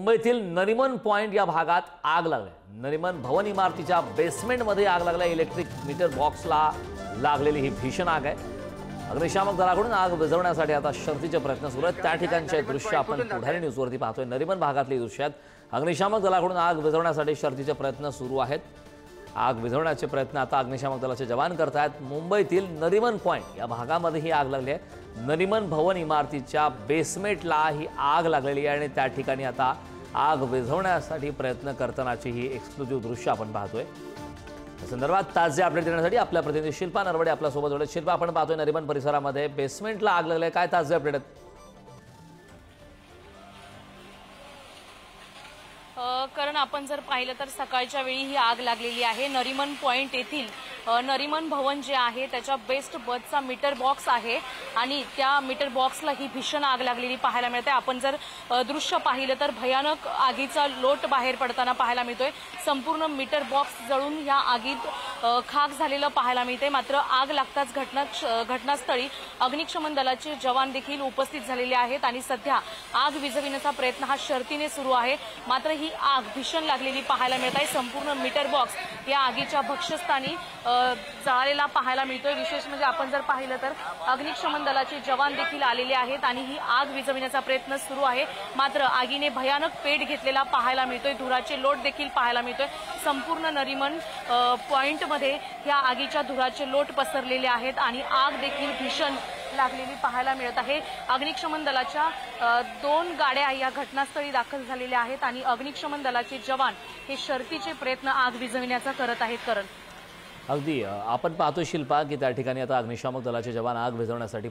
मुंबईतील नरिमन पॉइंट या भागात आग लागली। नरिमन भवन इमारतीच्या बेसमेंटमध्ये आग लागल्या। इलेक्ट्रिक मीटर बॉक्सला लागलेली ही भीषण आग आहे। अग्निशामक दलाकडून आग विझवण्यासाठी आता शर्थीचे प्रयत्न सुरू आहेत। त्या ठिकाणचे दृश्य आपण पुढारी न्यूजवरती पाहतोय। नरिमन भागातली दृश्य आहेत। अग्निशामक दलाकडून आग विझवण्यासाठी शर्थीचे प्रयत्न सुरू आहेत। आग विझवण्याचे प्रयत्न आता अग्निशामक दलाचे जवान करत आहेत। मुंबईतील नरिमन पॉइंट या भागामध्ये ही आग लागली आहे। नरिमन भवन इमारतीच्या बेसमेंटला ही आग लागलेली आहे आणि त्या ठिकाणी आता आग विझवण्यासाठी प्रयत्न करतानाची ही एक्सक्लुझिव्ह दृश्य आपण पाहतोय। या संदर्भात ताजे अपडेट देण्यासाठी आपल्या प्रतिनिधी शिल्पा नरवडे आपल्या सोबत जोडले। शिल्पा, आपण पाहतोय नरिमन परिसरामध्ये बेसमेंटला आग लागली आहे, काय ताजे अपडेट आहेत? कारण आपण जर पाहिलं तर सकाळच्या वेळी ही आग लागलेली आहे। नरिमन पॉइंट येथील नरिमन भवन जे आहे त्याच्या बेस्ट बसचा मीटर बॉक्स आहे आणि त्या मीटर बॉक्सला ही भीषण आग लागलेली पाहायला मिळते। आपण जर दृश्य पाहिलं तर भयानक आगीचा लोट बाहेर पडताना पाहायला मिळतोय। संपूर्ण मीटर बॉक्स जळून या आगीत खाक झालेलं पाहायला मिळते। मात्र आग लागताच घटनास्थळी अग्निशमन दलाचे जवान देखील उपस्थित झालेले आहेत आणि सध्या आग विझविण्याचा प्रयत्न हा शर्थीने सुरू आहे। मात्र ही आग भीषण लागलेली पाहायला मिळत आहे। संपूर्ण मीटर बॉक्स या आगीच्या भक्ष्यस्थानी जळालेला पाहायला मिळतोय। विशेष म्हणजे आपण जर पाहिलं तर अग्निशमन दलाचे जवान देखील आलेले आहेत आणि ही आग विझविण्याचा प्रयत्न सुरू आहे। मात्र आगीने भयानक पेट घेतलेला पाहायला मिळतोय। धुराचे लोट देखील पाहायला मिळतोय। संपूर्ण नरिमन पॉइंटमध्ये या आगीच्या धुराचे लोट पसरलेले आहेत आणि आग देखील भीषण लागलेली पाहायला मिळत आहे। अग्निशमन दलाच्या 2 गाड्या या घटनास्थळी दाखल झालेल्या आहेत आणि अग्निशमन दलाचे जवान हे शर्थीचे प्रयत्न आग विझविण्याचा करत आहेत। करण अगदी आपण पाहतो शिल्पा की त्या ठिकाणी आता अग्निशामक दलाचे जवान आग विझवण्यासाठी